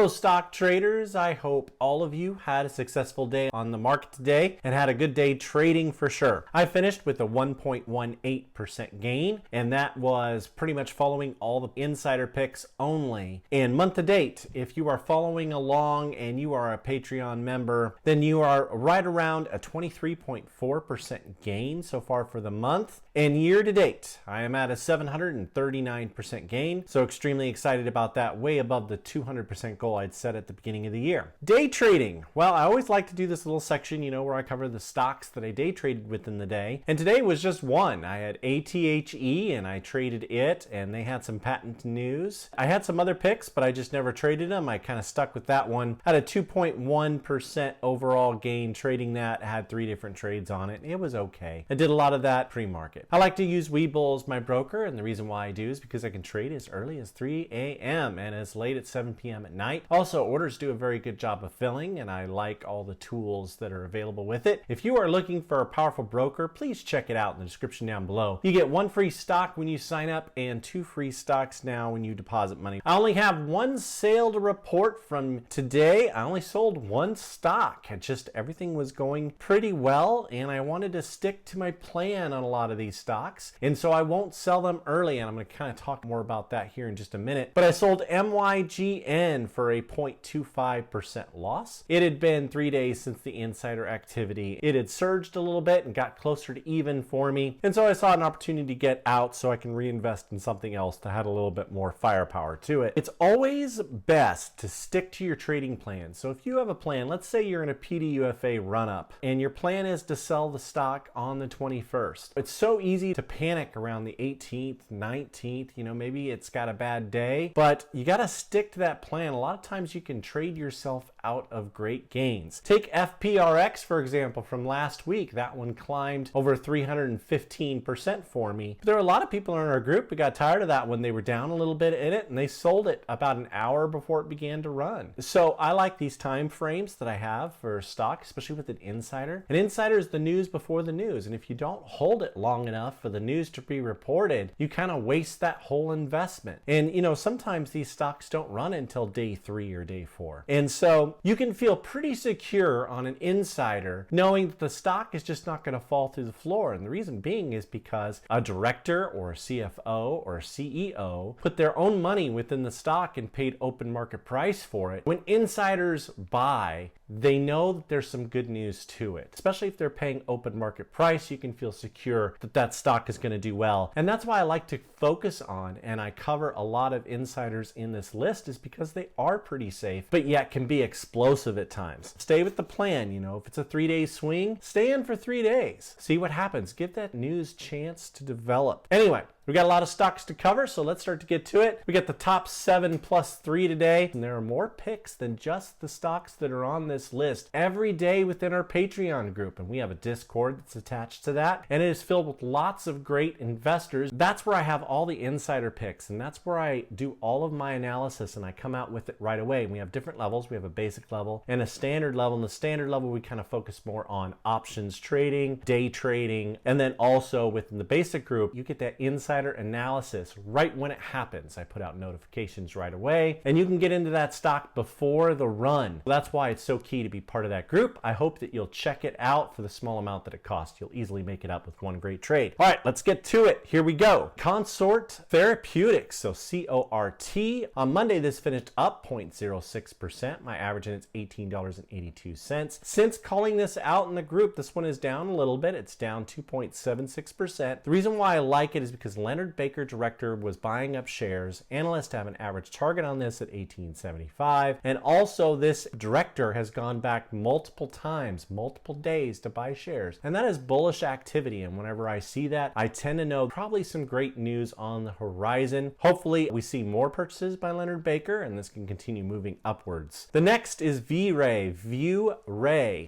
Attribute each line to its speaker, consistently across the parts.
Speaker 1: Hello stock traders, I hope all of you had a successful day on the market today and had a good day trading for sure. I finished with a 1.18% gain, and that was pretty much following all the insider picks only. And month to date, if you are following along and you are a Patreon member, then you are right around a 23.4% gain so far for the month. And year to date, I am at a 739% gain, so extremely excited about that, way above the 200% goal I'd set at the beginning of the year. Day trading. Well, I always like to do this little section, where I cover the stocks that I day traded within the day. And today was just one. I had ATHE and I traded it, and they had some patent news. I had some other picks, but I just never traded them. I kind of stuck with that one. Had a 2.1% overall gain trading that. I had 3 different trades on it. It was okay. I did a lot of that pre-market. I like to use Webull as my broker, and the reason why I do is because I can trade as early as 3 a.m. and as late as 7 p.m. at night. Also, orders do a very good job of filling, and I like all the tools that are available with it. If you are looking for a powerful broker, please check it out in the description down below. You get 1 free stock when you sign up and 2 free stocks now when you deposit money. I only have 1 sale to report from today. I only sold 1 stock. Everything was going pretty well, and I wanted to stick to my plan on a lot of these stocks, and so I won't sell them early, and I'm going to kind of talk more about that here in just a minute. But I sold MYGN for a 0.25% loss. It had been 3 days since the insider activity. It had surged a little bit and got closer to even for me, and so I saw an opportunity to get out so I can reinvest in something else that had a little bit more firepower to it. It's always best to stick to your trading plan. So if you have a plan, let's say you're in a PDUFA run-up and your plan is to sell the stock on the 21st. It's so easy to panic around the 18th, 19th, maybe it's got a bad day, but you got to stick to that plan. A lot of times you can trade yourself out of great gains. Take FPRX, for example, from last week. That one climbed over 315% for me. But there were a lot of people in our group who got tired of that one. They were down a little bit in it, and they sold it about an hour before it began to run. So I like these time frames that I have for stock, especially with an insider. An insider is the news before the news, and if you don't hold it long enough for the news to be reported, you kind of waste that whole investment. And sometimes these stocks don't run until day 3 or day 4. And so you can feel pretty secure on an insider knowing that the stock is just not going to fall through the floor. And the reason being is because a director or a CFO or a CEO put their own money within the stock and paid open market price for it. When insiders buy, they know that there's some good news to it. Especially if they're paying open market price, you can feel secure that that stock is going to do well. And that's why I like to focus on, and I cover a lot of insiders in this list, is because they are pretty safe, but yet can be explosive at times. Stay with the plan. If it's a 3-day swing, stay in for 3 days. See what happens. Give that news chance to develop. Anyway, we got a lot of stocks to cover, so let's start to get to it. We got the top 7 plus 3 today, and there are more picks than just the stocks that are on this list every day within our Patreon group, and we have a Discord that's attached to that, and it is filled with lots of great investors. That's where I have all the insider picks, and that's where I do all of my analysis, and I come out with it right away. We have different levels. We have a basic level and a standard level. In the standard level, we kind of focus more on options trading, day trading, and then also within the basic group, you get that insider analysis right when it happens. I put out notifications right away, and you can get into that stock before the run. That's why it's so key to be part of that group. I hope that you'll check it out for the small amount that it costs. You'll easily make it up with one great trade. All right, let's get to it. Here we go. Consort Therapeutics, so CORT. On Monday, this finished up 0.06%. My average in it's $18.82. Since calling this out in the group, this one is down a little bit. It's down 2.76%. The reason why I like it is because Leonard Baker, director, was buying up shares. Analysts have an average target on this at $18.75. And also this director has gone back multiple times, multiple days to buy shares. And that is bullish activity. And whenever I see that, I tend to know probably some great news on the horizon. Hopefully we see more purchases by Leonard Baker, and this can continue moving upwards. The next is VRay, VRAY,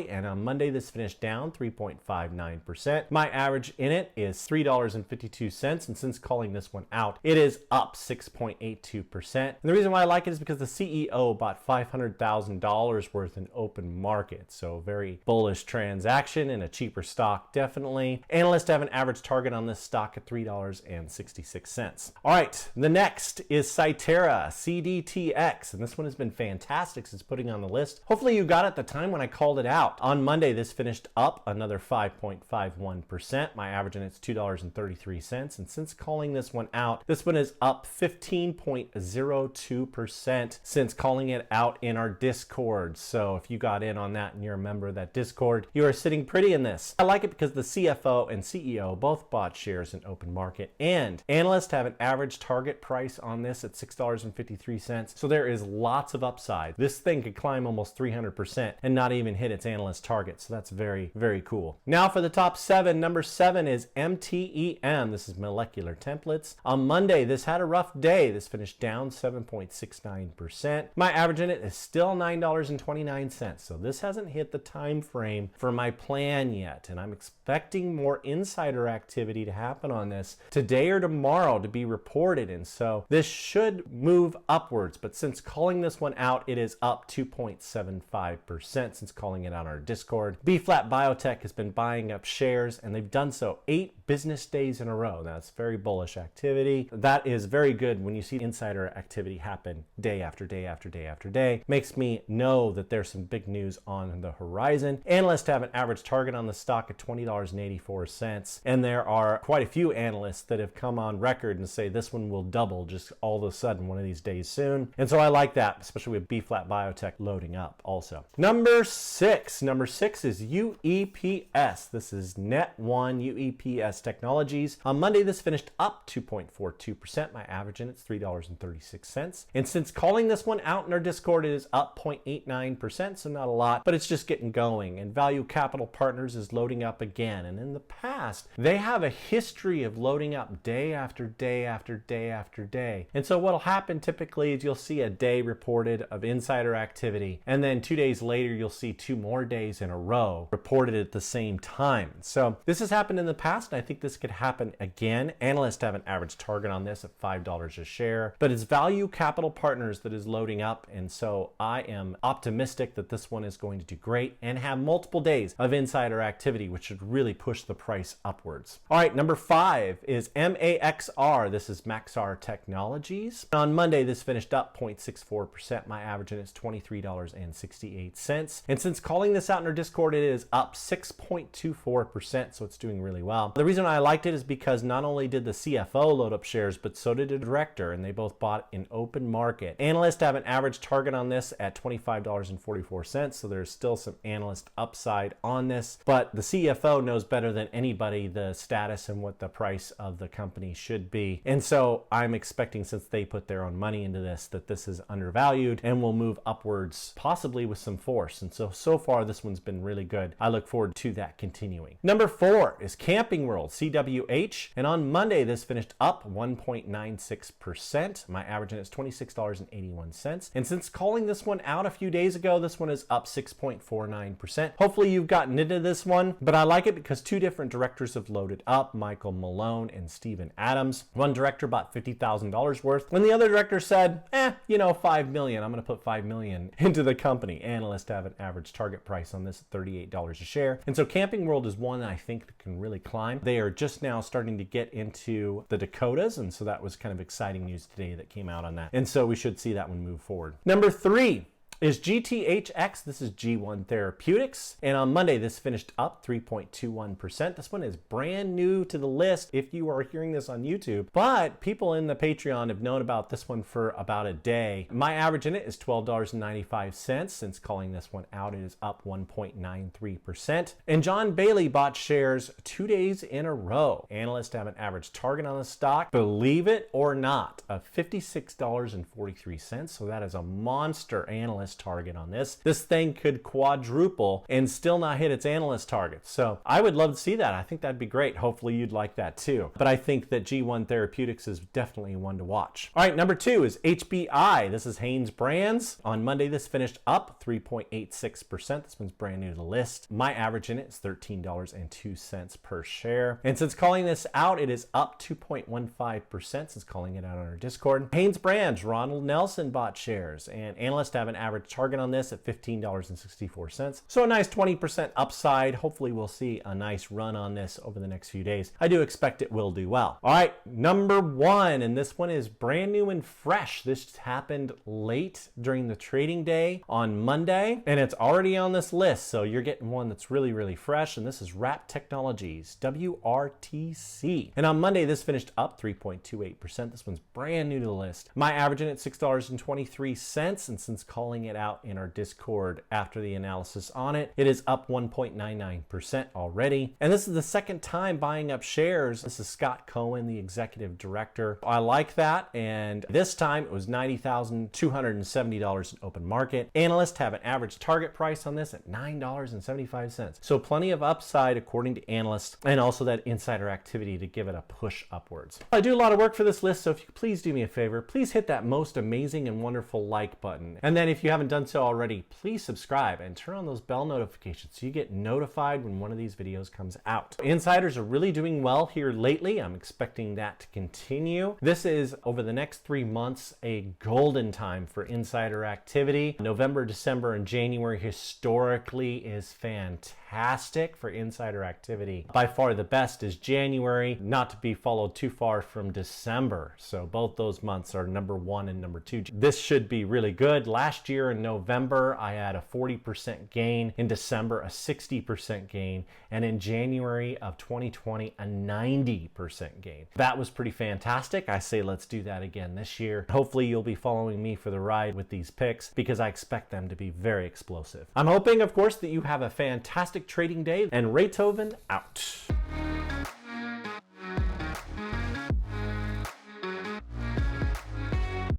Speaker 1: and on Monday this finished down 3.59%. My average in it is $3 $3.52. And since calling this one out, it is up 6.82%. And the reason why I like it is because the CEO bought $500,000 worth in open market. So very bullish transaction and a cheaper stock, definitely. Analysts have an average target on this stock at $3.66. All right, the next is Cytera, CDTX. And this one has been fantastic since putting on the list. Hopefully you got it at the time when I called it out. On Monday, this finished up another 5.51%. My average in it's $2.33. And since calling this one out, this one is up 15.02% since calling it out in our Discord. So if you got in on that and you're a member of that Discord, you are sitting pretty in this. I like it because the CFO and CEO both bought shares in open market, and analysts have an average target price on this at $6.53. So there is lots of upside. This thing could climb almost 300% and not even hit its analyst target. So that's very, very cool. Now for the top 7, number 7 is MTEM. This is molecular templates. On Monday, this had a rough day. This finished down 7.69%. My average in it is still $9.29. So this hasn't hit the time frame for my plan yet. And I'm expecting more insider activity to happen on this today or tomorrow to be reported. And so this should move upwards. But since calling this one out, it is up 2.75% since calling it on our Discord. B-Flat Biotech has been buying up shares, and they've done so 8 business days in a row. That's very bullish activity. That is very good when you see insider activity happen day after day after day after day. Makes me know that there's some big news on the horizon. Analysts have an average target on the stock at $20.84, and there are quite a few analysts that have come on record and say this one will double just all of a sudden one of these days soon. And so I like that, especially with B-Flat Biotech loading up also. Number 6 is UEPS. This is Net1 UEPS Technologies. On Monday, this finished up 2.42%. My average in it's $3.36. And since calling this one out in our Discord, it is up 0.89%, so not a lot, but it's just getting going. And Value Capital Partners is loading up again. And in the past, they have a history of loading up day after day after day after day. And so what'll happen typically is you'll see a day reported of insider activity, and then 2 days later, you'll see 2 more days in a row reported at the same time. So this has happened in the past, and I think this could happen again. Analysts have an average target on this at $5 a share, but it's Value Capital Partners that is loading up, and so I am optimistic that this one is going to do great and have multiple days of insider activity, which should really push the price upwards. All right, number 5 is MAXR. This is MAXR Technologies. On Monday, this finished up 0.64%. My average in it's $23.68. And since calling this out in our Discord, it is up 6.24%, so it's doing really well. The reason I liked it is because not only did the CFO load up shares, but so did the director, and they both bought in open market. Analysts have an average target on this at $25.44, so there's still some analyst upside on this, but the CFO knows better than anybody the status and what the price of the company should be. And so I'm expecting, since they put their own money into this, that this is undervalued and will move upwards, possibly with some force. And so far, this one's been really good. I look forward to that continuing. Number 4 is Camping World, CWH. And on Monday, this finished up 1.96%. My average in it's $26.81. And since calling this one out a few days ago, this one is up 6.49%. Hopefully you've gotten into this one, but I like it because 2 different directors have loaded up, Michael Malone and Stephen Adams. One director bought $50,000 worth, when the other director said, $5 million. I'm going to put $5 million into the company. Analysts have an average target price on this at $38 a share. And so Camping World is one that I think that can really climb. They are just now starting to get into the Dakotas, and so that was kind of exciting news today that came out on that. And so we should see that one move forward. Number 3 is GTHX. This is G1 Therapeutics. And on Monday, this finished up 3.21%. This one is brand new to the list if you are hearing this on YouTube, but people in the Patreon have known about this one for about a day. My average in it is $12.95. Since calling this one out, it is up 1.93%. And John Bailey bought shares 2 days in a row. Analysts have an average target on the stock, believe it or not, of $56.43. So that is a monster analyst analyst target on this. This thing could quadruple and still not hit its analyst targets. So I would love to see that. I think that'd be great. Hopefully you'd like that too. But I think that G1 Therapeutics is definitely one to watch. All right, number 2 is HBI. This is Hanes Brands. On Monday, this finished up 3.86%. This one's brand new to the list. My average in it is $13.02 per share. And since calling this out, it is up 2.15% since calling it out on our Discord. Hanes Brands, Ronald Nelson bought shares, and analysts have an average target on this at $15.64. So a nice 20% upside. Hopefully we'll see a nice run on this over the next few days. I do expect it will do well. All right, number 1, and this one is brand new and fresh. This happened late during the trading day on Monday, and it's already on this list. So you're getting one that's really, really fresh, and this is Wrap Technologies, WRTC. And on Monday, this finished up 3.28%. This one's brand new to the list. My average in at $6.23, and since calling it out in our Discord after the analysis on it, it is up 1.99% already. And this is the second time buying up shares. This is Scott Cohen, the executive director. I like that, and this time it was $90,270 in open market. Analysts have an average target price on this at $9.75. So plenty of upside according to analysts, and also that insider activity to give it a push upwards. I do a lot of work for this list, so if you could please do me a favor, please hit that most amazing and wonderful like button. And then if you haven't done so already, please subscribe and turn on those bell notifications so you get notified when one of these videos comes out. Insiders are really doing well here lately. I'm expecting that to continue. This is, over the next 3 months, a golden time for insider activity. November, December, and January historically is fantastic for insider activity. By far the best is January, not to be followed too far from December. So both those months are number 1 and number 2. This should be really good. Last year in November, I had a 40% gain. In December, a 60% gain. And in January of 2020, a 90% gain. That was pretty fantastic. I say let's do that again this year. Hopefully you'll be following me for the ride with these picks because I expect them to be very explosive. I'm hoping, of course, that you have a fantastic trading day, and Raythoven out.